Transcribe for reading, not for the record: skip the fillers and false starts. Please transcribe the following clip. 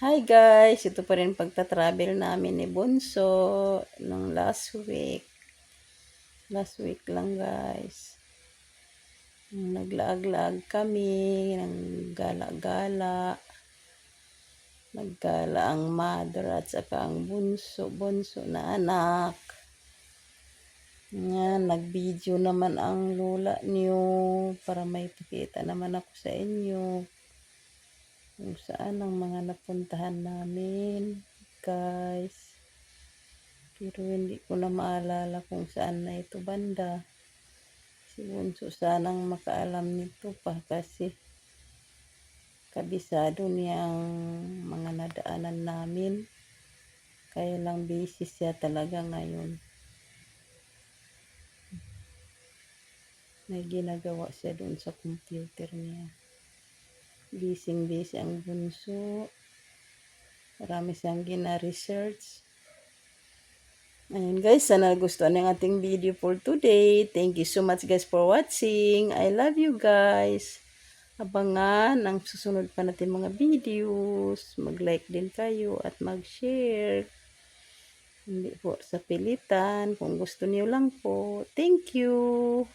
Hi guys! Ito pa rin pagta-travel namin ni Bunso nung last week. Last week lang guys. Naglaag-laag kami, ng gala-gala. Naggala ang mother at saka ang bunso na anak. Nga, nag-video naman ang lula niyo para may pakita naman ako sa inyo kung saan ang mga napuntahan namin guys. Pero hindi ko na maalala kung saan na ito banda. Si Bunso sanang makaalam nito pa kasi kabisado niyang mga nadaanan namin. Kaya lang busy siya talaga ngayon. May ginagawa siya doon sa computer niya. Busy ang Bunso. Marami siyang gina-research. Ayun guys, sana gustuhan ng ating video for today. Thank you so much guys for watching. I love you guys. Abangan ang susunod pa natin mga videos. Mag-like din kayo at mag-share. Hindi po sa pilitan. Kung gusto niyo lang po. Thank you.